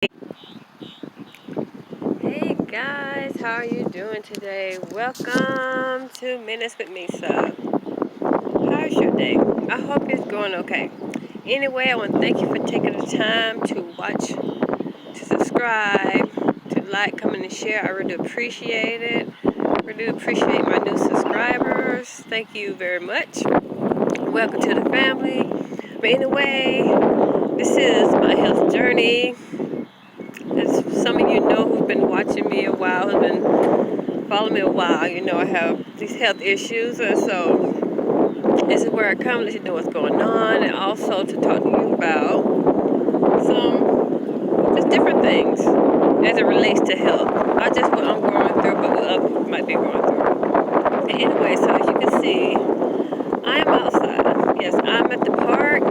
Hey guys, how are you doing today? Welcome to Minutes with Misa. How's your day? I hope it's going okay. Anyway, I want to thank you for taking the time to watch, to subscribe, to like, comment, and share. I really appreciate it. Really appreciate my new subscribers. Thank you very much. Welcome to the family. But anyway, this is my health journey. As some of you know who've been watching me a while, have been following me a while, you know I have these health issues, and so this is where I come to let you know what's going on, and also to talk to you about some just different things as it relates to health. Not just what I'm going through, but what other people might be going through. And anyway, so as you can see, I am outside. Yes, I'm at the park.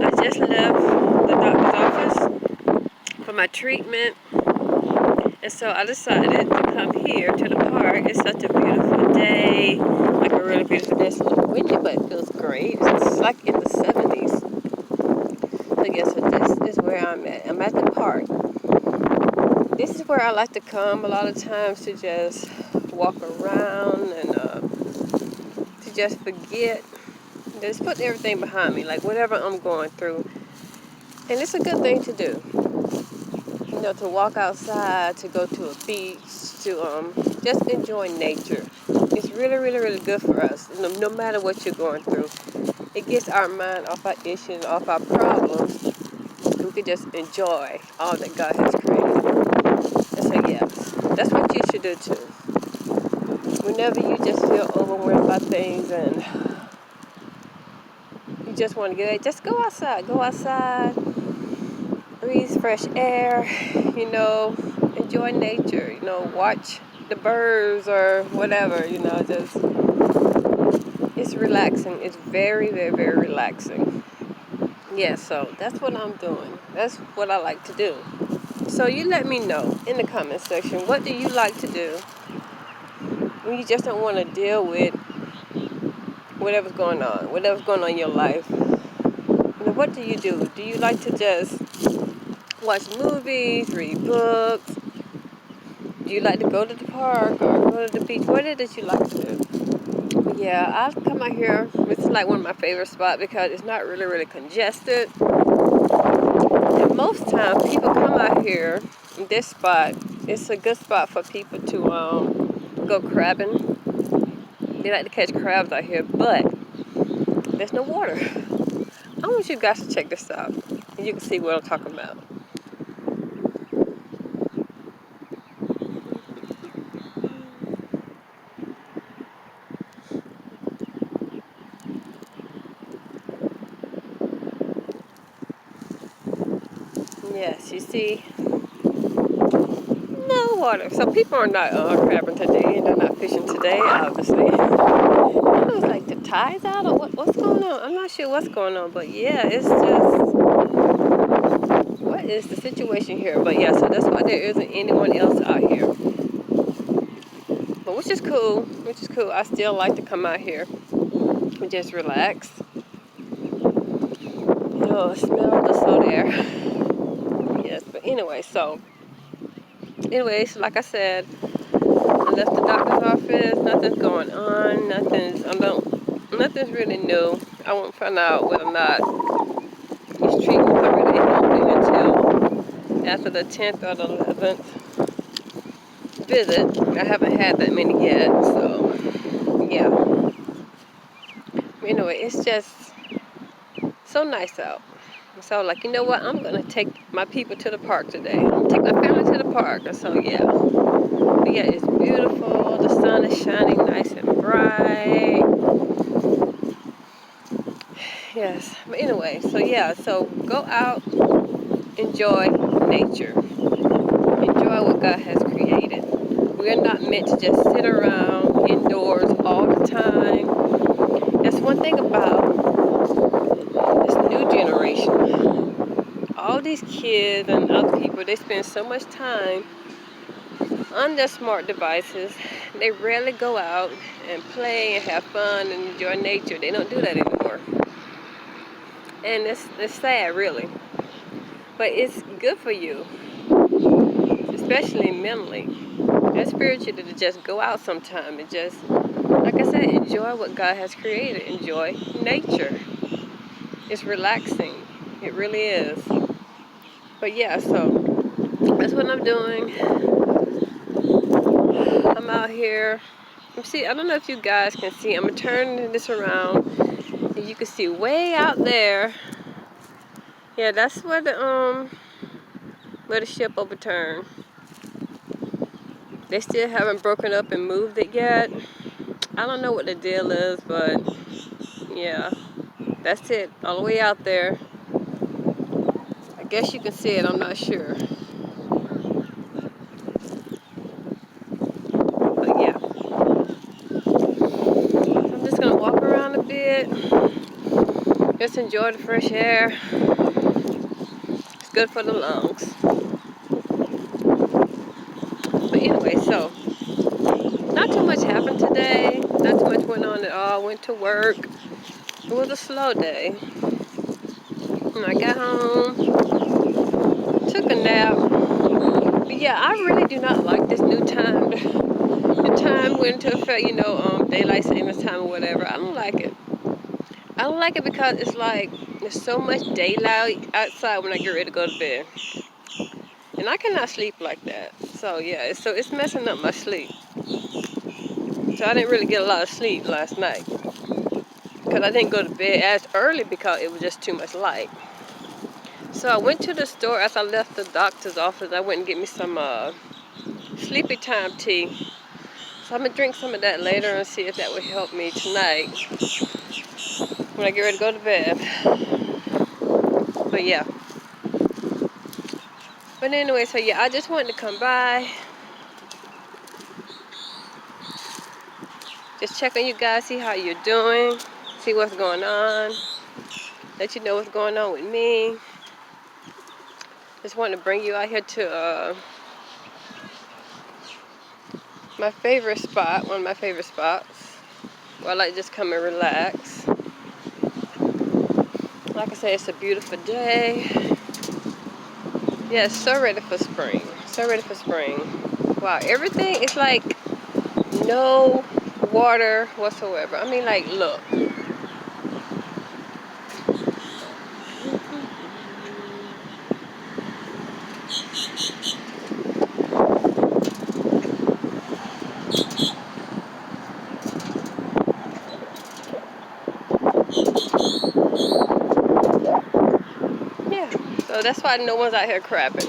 I just left the doctor's office for my treatment. And so I decided to come here to the park. It's such a beautiful day, like a really beautiful day. It's a little windy, but it feels great. It's like in the 70s. So yeah, so this is where I'm at. I'm at the park. This is where I like to come a lot of times to just walk around and to just forget. Just put everything behind me, like whatever I'm going through. And it's a good thing to do. You know, to walk outside, to go to a beach, to just enjoy nature. It's really, really, really good for us. No matter what you're going through, it gets our mind off our issues, off our problems. We can just enjoy all that God has created. And so, yes, that's what you should do too. Whenever you just feel overwhelmed by things and you just want to get away, just go outside. Go outside. Breathe fresh air, enjoy nature, watch the birds or whatever, just, it's relaxing. It's very, very, very relaxing. Yeah, so that's what I'm doing. That's what I like to do. So you let me know in the comment section, what do you like to do when you just don't want to deal with whatever's going on in your life? What do you do? Do you like to just watch movies, read books? Do you like to go to the park or go to the beach? What is it you like to do? Yeah, I come out here. This is like one of my favorite spots because it's not really, really congested. And most times people come out here, this spot, it's a good spot for people to go crabbing. They like to catch crabs out here, but there's no water. I want you guys to check this out. And you can see what I'm talking about. Yes, you see, no water. So people are not crabbing today, and they're not fishing today, obviously. I was like, the tide's out, or what's going on? I'm not sure what's going on, but yeah, it's just, what is the situation here? But yeah, so that's why there isn't anyone else out here. But which is cool. I still like to come out here and just relax. Smell the salt air. Yes, but anyways, like I said, I left the doctor's office. Nothing's going on. Nothing's really new. I won't find out whether or not these treatments are really helping until after the 10th or the 11th visit. I haven't had that many yet, so yeah. Anyway, it's just so nice out. So, like, you know what? I'm gonna take my people to the park today. I'm gonna take my family to the park. And so, yeah. But yeah, it's beautiful. The sun is shining nice and bright. Yes. But anyway, so yeah. So go out, enjoy nature, enjoy what God has created. We're not meant to just sit around indoors all the time. That's one thing about this new generation. All these kids and other people, they spend so much time on their smart devices. They rarely go out and play and have fun and enjoy nature. They don't do that anymore. And it's sad, really. but it's good for you, especially mentally and spiritually, to just go out sometime and just, like I said, enjoy what God has created. Enjoy nature. It's relaxing. It really is. But yeah, so that's what I'm doing. I'm out here. See, I don't know if you guys can see. I'm gonna turn this around, and you can see way out there. Yeah, that's where the ship overturned. They still haven't broken up and moved it yet. I don't know what the deal is, but yeah, that's it, all the way out there. I guess you can see it, I'm not sure. But yeah, I'm just gonna walk around a bit, just enjoy the fresh air. It's good for the lungs. But anyway, so not too much happened today. Not too much went on at all. Went to work. It was a slow day. And I got home, took a nap. But yeah, I really do not like this new time. The time went into effect, daylight savings time or whatever. I don't like it. I don't like it because it's like there's so much daylight outside when I get ready to go to bed. And I cannot sleep like that. So yeah, so it's messing up my sleep. So I didn't really get a lot of sleep last night. Because I didn't go to bed as early because it was just too much light. So I went to the store after I left the doctor's office. I went and get me some sleepy time tea. So I'm going to drink some of that later and see if that will help me tonight when I get ready to go to bed. But yeah. But anyway, so yeah, I just wanted to come by. Just check on you guys, see how you're doing. See what's going on. Let you know what's going on with me. Just wanted to bring you out here to my favorite spot, one of my favorite spots, where I like to just come and relax. Like I said, it's a beautiful day. Yeah, so ready for spring. So ready for spring. Wow, everything is like no water whatsoever. I mean, like, look. Yeah, so that's why no one's out here crabbing.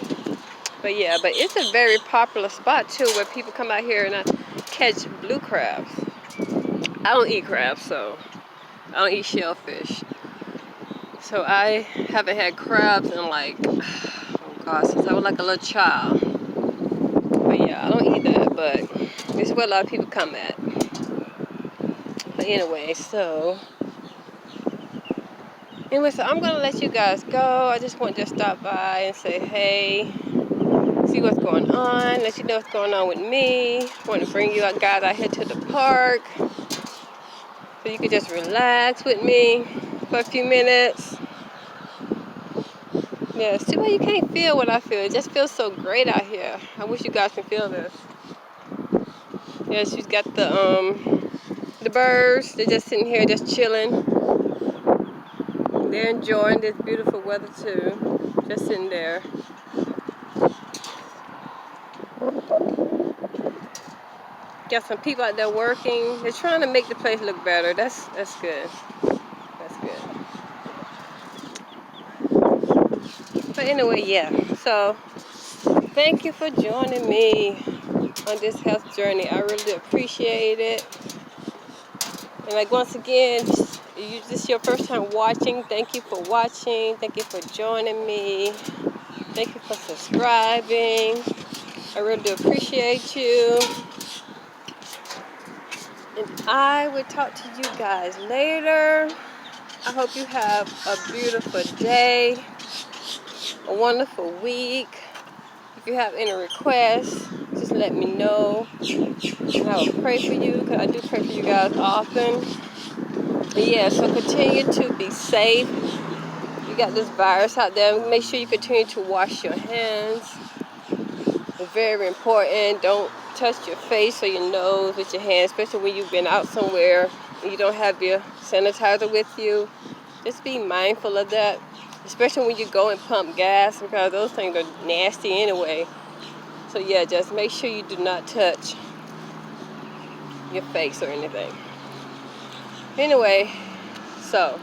But yeah, but it's a very popular spot too, where people come out here and catch blue crabs. I don't eat crabs, so I don't eat shellfish. So I haven't had crabs in like, oh God, since I was like a little child. But yeah, I don't eat that, but it's where a lot of people come at. But anyway, so I'm gonna let you guys go. I just want to stop by and say hey, see what's going on, let you know what's going on with me. I want to bring you guys out here to the park so you can just relax with me for a few minutes. Yeah, see why you can't feel what I feel. It just feels so great out here. I wish you guys can feel this. Yeah, she's got the birds. They're just sitting here, just chilling. They're enjoying this beautiful weather too. Just sitting there. Got some people out there working. They're trying to make the place look better. That's good. That's good. But anyway, yeah. So thank you for joining me on this health journey. I really appreciate it. And like once again, if this is your first time watching, thank you for watching. Thank you for joining me. Thank you for subscribing. I really do appreciate you. And I will talk to you guys later. I hope you have a beautiful day, a wonderful week. If you have any requests, just let me know. And I will pray for you, because I do pray for you guys often. But yeah, so continue to be safe. You got this virus out there. Make sure you continue to wash your hands. It's very important. Don't touch your face or your nose with your hands, especially when you've been out somewhere and you don't have your sanitizer with you. Just be mindful of that, especially when you go and pump gas, because those things are nasty anyway. So yeah, just make sure you do not touch your face or anything. Anyway, so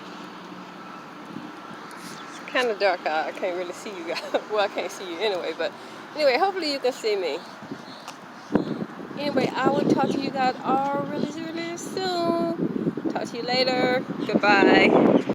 it's kind of dark out. I can't really see you guys. Well, I can't see you anyway, but anyway, hopefully you can see me. Anyway, I will talk to you guys all really, really soon. Talk to you later. Goodbye.